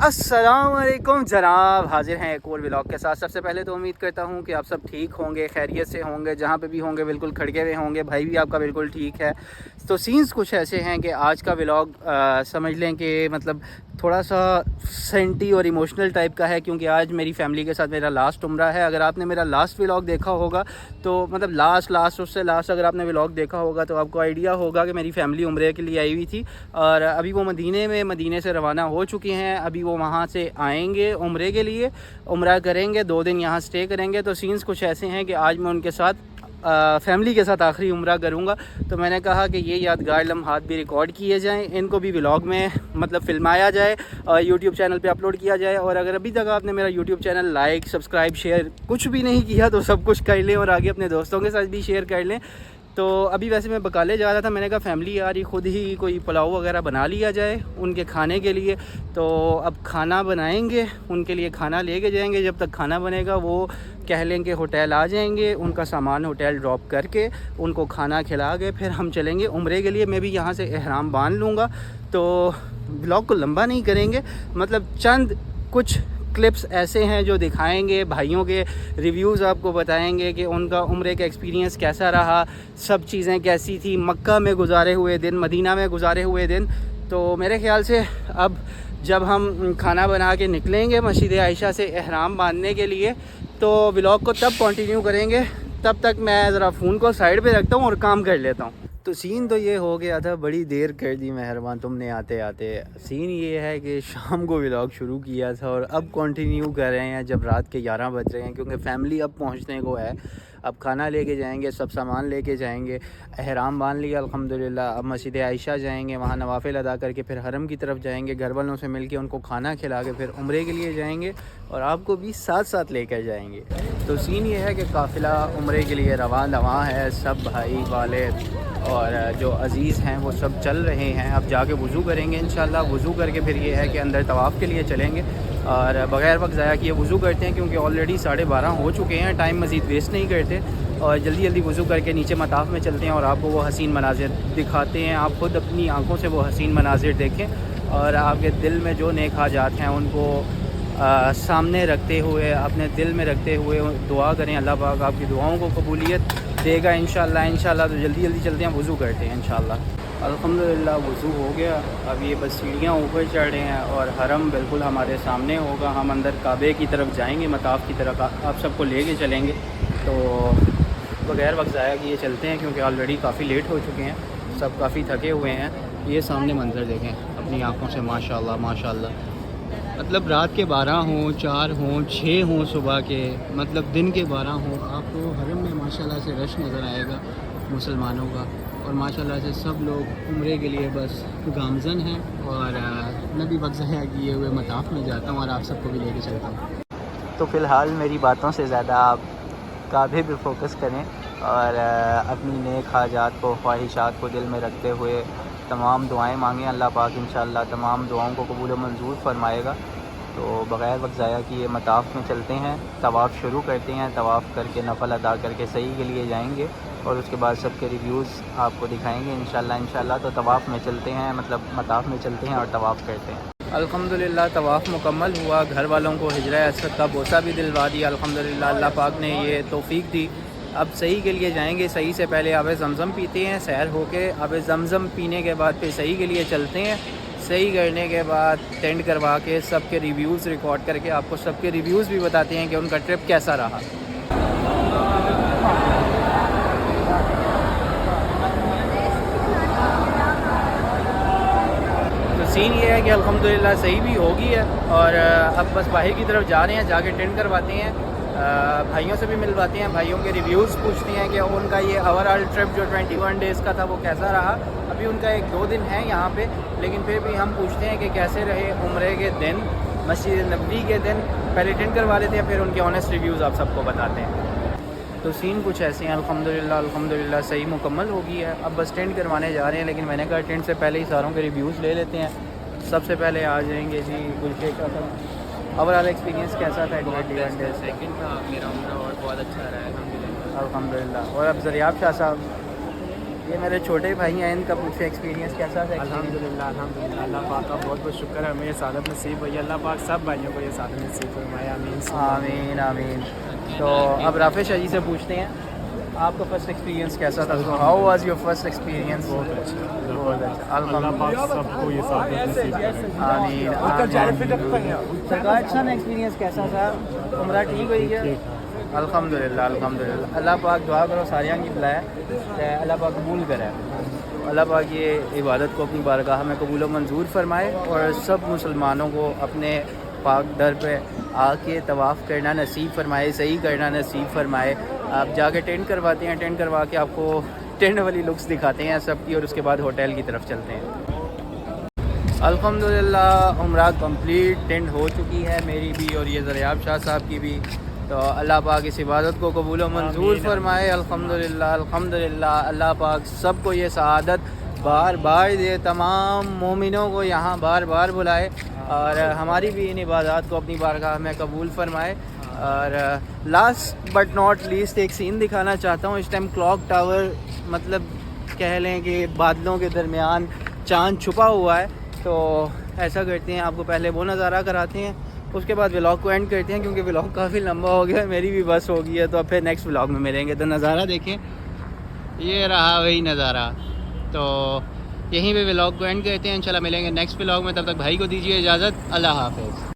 अस्सलाम वालेकुम जनाब, हाजिर हैं एक और व्लॉग के साथ। सबसे पहले तो उम्मीद करता हूँ कि आप सब ठीक होंगे, खैरियत से होंगे, जहाँ पे भी होंगे बिल्कुल खड़के हुए होंगे। भाई भी आपका बिल्कुल ठीक है। तो सीन्स कुछ ऐसे हैं कि आज का व्लॉग समझ लें कि मतलब थोड़ा सा सेंटी और इमोशनल टाइप का है, क्योंकि आज मेरी फैमिली के साथ मेरा लास्ट उम्रा है। अगर आपने मेरा लास्ट व्लॉग देखा होगा तो मतलब लास्ट उससे लास्ट अगर आपने व्लॉग देखा होगा तो आपको आइडिया होगा कि मेरी फैमिली उम्रे के लिए आई हुई थी, और अभी वो मदीने से रवाना हो चुकी हैं। अभी वो वहाँ से आएंगे उम्रे के लिए, उम्रा करेंगे, 2 दिन यहाँ स्टे करेंगे। तो सीन्स कुछ ऐसे हैं कि आज मैं उनके साथ फैमिली के साथ आखिरी उम्रा करूँगा। तो मैंने कहा कि ये यादगार लम्हात भी रिकॉर्ड किए जाएं, इनको भी व्लॉग में मतलब फिल्माया जाए और यूट्यूब चैनल पे अपलोड किया जाए। और अगर अभी तक आपने मेरा YouTube channel like subscribe share कुछ भी नहीं किया तो सब कुछ कर लें, और आगे अपने दोस्तों के साथ भी शेयर कर लें। तो अभी वैसे मैं बकाले जा रहा था, मैंने कहा फैमिली आ रही, ख़ुद ही कोई पुलाव वगैरह बना लिया जाए उनके खाने के लिए। तो अब खाना बनाएंगे, उनके लिए खाना लेके जाएंगे। जब तक खाना बनेगा वो कह लें कि होटल आ जाएंगे, उनका सामान होटल ड्रॉप करके उनको खाना खिला के फिर हम चलेंगे उम्रे के लिए। मैं भी यहाँ से एहराम बांध लूँगा। तो ब्लॉग को लंबा नहीं करेंगे, मतलब चंद कुछ क्लिप्स ऐसे हैं जो दिखाएंगे, भाइयों के रिव्यूज़ आपको बताएंगे कि उनका उम्रे का एक्सपीरियंस कैसा रहा, सब चीज़ें कैसी थी, मक्का में गुजारे हुए दिन, मदीना में गुजारे हुए दिन। तो मेरे ख़्याल से अब जब हम खाना बना के निकलेंगे मस्जिद आयशा से एहराम बांधने के लिए, तो व्लॉग को तब कंटिन्यू करेंगे। तब तक मैं ज़रा फ़ोन को साइड पे रखता हूँ और काम कर लेता हूँ। तो सीन तो ये हो गया था, बड़ी देर कर दी मेहरबान तुमने आते आते। सीन ये है कि शाम को व्लॉग शुरू किया था और अब कंटिन्यू कर रहे हैं जब रात के 11 बज रहे हैं, क्योंकि फैमिली अब पहुंचने को है। अब खाना लेके जाएंगे, सब सामान लेके जाएंगे, एहराम बांध लिया अल्हम्दुलिल्लाह। अब मस्जिद आयशा जाएंगे, वहाँ नवाफिल अदा करके फिर हरम की तरफ जाएंगे, घर वालों से मिल के उनको खाना खिला के फिर उम्रे के लिए जाएंगे और आपको भी साथ साथ लेकर जाएंगे। तो सीन ये है कि काफ़िला उम्रे के लिए रवां है, सब भाई वाले और जो अज़ीज़ हैं वो सब चल रहे हैं। अब जाके वज़ू करेंगे इंशाल्लाह। वज़ू करके फिर ये है कि अंदर तवाफ़ के लिए चलेंगे और बग़ैर वक्त ज़ाया किए वज़ू करते हैं, क्योंकि ऑलरेडी 12:30 हो चुके हैं। टाइम मज़ीद वेस्ट नहीं करते और जल्दी जल्दी वज़ू करके नीचे मताफ़ में चलते हैं और आपको वो हसीन मनाज़िर दिखाते हैं। आप ख़ुद अपनी आँखों से वो हसीन मनाज़िर देखें और आपके दिल में जो नेक हाजात हैं उनको सामने रखते हुए, अपने दिल में रखते हुए दुआ करें। अल्लाह पाक आपकी दुआओं को कबूलियत देगा इंशाल्लाह। तो जल्दी जल्दी चलते हैं, वज़ू करते हैं इंशाल्लाह। अल्हम्दुलिल्लाह वज़ू हो गया। अब ये बस सीढ़ियाँ ऊपर चढ़ रहे हैं और हरम बिल्कुल हमारे सामने होगा। हम अंदर काबे की तरफ जाएंगे, मताफ़ की तरफ आप सबको लेके चलेंगे। तो बग़ैर वक्त ज़ाया किए चलते हैं, क्योंकि ऑलरेडी काफ़ी लेट हो चुके हैं, सब काफ़ी थके हुए हैं। ये सामने मंज़र देखें अपनी आँखों से, माशाल्लाह माशाल्लाह। मतलब रात के 12 हों, 4 हों, 6 हों, सुबह के मतलब दिन के 12 हों, आपको हरम में माशाल्लाह से रश नज़र आएगा मुसलमानों का। और माशाल्लाह से सब लोग उम्रे के लिए बस गामज़न हैं। और मैं भी वक्त ज़ाया किए हुए मताफ़ में जाता हूँ और आप सबको भी लेके चलता हूँ। तो फ़िलहाल मेरी बातों से ज़्यादा आप काबे पे फोकस करें और अपनी नेक हाजात को, ख्वाहिशात को दिल में रखते हुए तमाम दुआएं मांगें। अल्लाह पाक इंशाअल्लाह तमाम दुआओं को कबूल मंजूर फरमाएगा। तो बग़ैर वक्त ज़ाया किए मताफ़ में चलते हैं, तवाफ़ शुरू करते हैं। तवाफ़ करके नफ़ल अदा करके सही के लिए जाएंगे और उसके बाद सबके रिव्यूज़ आपको दिखाएंगे इंशाअल्लाह। तो तवाफ़ में चलते हैं, मतलब मताफ़ में चलते हैं और तवाफ़ करते हैं। अल्हम्दुलिल्लाह तवाफ़ मुकम्मल हुआ। घर वालों को हिजरा असद का बोसा भी दिलवा दिया अल्हम्दुलिल्लाह। अल्लाह पाक ने ये तौफ़ीक दी। अब सही के लिए जाएंगे। सही से पहले आब ज़मज़म पीते हैं, सैर होके आब ज़मज़म पीने के बाद फिर सही के लिए चलते हैं। सही करने के बाद टेंट करवा के सबके रिव्यूज़ रिकॉर्ड करके आपको सबके रिव्यूज़ भी बताते हैं कि उनका ट्रिप कैसा रहा। तो सीन ये है कि अल्हम्दुलिल्लाह सही भी होगी है और अब बस बाहर की तरफ जा रहे हैं, जाके टेंट करवाते हैं, भाइयों से भी मिलवाते हैं, भाइयों के रिव्यूज़ पूछते हैं कि उनका ये ओवरऑल ट्रिप जो 21 डेज़ का था वो कैसा रहा। अभी उनका 1-2 दिन है यहाँ पे, लेकिन फिर भी हम पूछते हैं कि कैसे रहे उम्रे के दिन, मस्जिद नबवी के दिन। पहले टेंट करवा लेते हैं, फिर उनके ऑनेस्ट रिव्यूज़ आप सबको बताते हैं। तो सीन कुछ ऐसे हैं। अल्हम्दुलिल्लाह सही मुकम्मल हो गई है। अब बस टेंट करवाने जा रहे हैं, लेकिन मैंने कहा टेंट से पहले ही सारों के रिव्यूज़ ले लेते हैं। सबसे पहले आ जाएंगे जी गुलशेख का था। ओवरऑल एक्सपीरियंस कैसा था? 21 डेज़ सेकंड था मेरा उम्र और बहुत अच्छा रहा है अल्हम्दुलिल्लाह। अल्हम्दुलिल्लाह। और अब ज़रियाब शाह साहब, یہ میرے چھوٹے بھائی ہیں, ان کا مجھ سے ایکسپیرینس کیسا تھا؟ الحمدللہ الحمدللہ, اللہ پاک کا بہت بہت شکر ہے, ہمیں یہ سعادت نصیب ہوئی. اللہ پاک سب بھائیوں کو یہ سعادت نصیب فرمائے, آمین آمین آمین. تو اب رافع شاہ جی سے پوچھتے ہیں آپ کا فرسٹ ایکسپیرینس کیسا تھا؟ How was your first experience? بہت اچھا, بہت اچھا, اللہ پاک سب کو یہ سعادت نصیب فرمائے. آمین آمین. سرکار اچھا نا ایکسپیرینس کیسا تھا؟ عمرہ ٹھیک ہوئی گیا؟ الحمدللہ الحمدللہ. اللہ پاک دعا کرو ساریاں کی بلائے, اللہ پاک قبول کرے. اللہ پاک یہ عبادت کو اپنی بارگاہ میں قبول و منظور فرمائے اور سب مسلمانوں کو اپنے پاک در پہ آ کے طواف کرنا نصیب فرمائے, صحیح کرنا نصیب فرمائے. آپ جا کے ٹینٹ کرواتے ہیں, ٹینٹ کروا کے آپ کو ٹینٹ والی لکس دکھاتے ہیں سب کی, اور اس کے بعد ہوٹل کی طرف چلتے ہیں. الحمدللہ عمرہ کمپلیٹ, ٹینٹ ہو چکی ہے میری بھی اور یہ زریاب شاہ صاحب کی بھی. تو اللہ پاک اس عبادت کو قبول و منظور فرمائے. الحمدللہ الحمدللہ. اللہ پاک سب کو یہ سعادت بار بار دے, تمام مومنوں کو یہاں بار بار بلائے اور ہماری بھی ان عبادات کو اپنی بارگاہ میں قبول فرمائے. اور لاسٹ بٹ ناٹ لیسٹ ایک سین دکھانا چاہتا ہوں. اس ٹائم کلاک ٹاور مطلب کہہ لیں کہ بادلوں کے درمیان چاند چھپا ہوا ہے. تو ایسا کرتے ہیں, آپ کو پہلے وہ نظارہ کراتے ہیں, اس کے بعد ولاگ کو اینڈ کرتے ہیں کیونکہ ولاگ کافی لمبا ہو گیا ہے, میری بھی بس ہو گئی ہے. تو اب پھر نیکسٹ ولاگ میں ملیں گے. تو نظارہ دیکھیں, یہ رہا وہی نظارہ. تو یہیں پہ ولاگ کو اینڈ کرتے ہیں, انشاءاللہ ملیں گے نیکسٹ ولاگ میں. تب تک بھائی کو دیجیے اجازت. اللہ حافظ.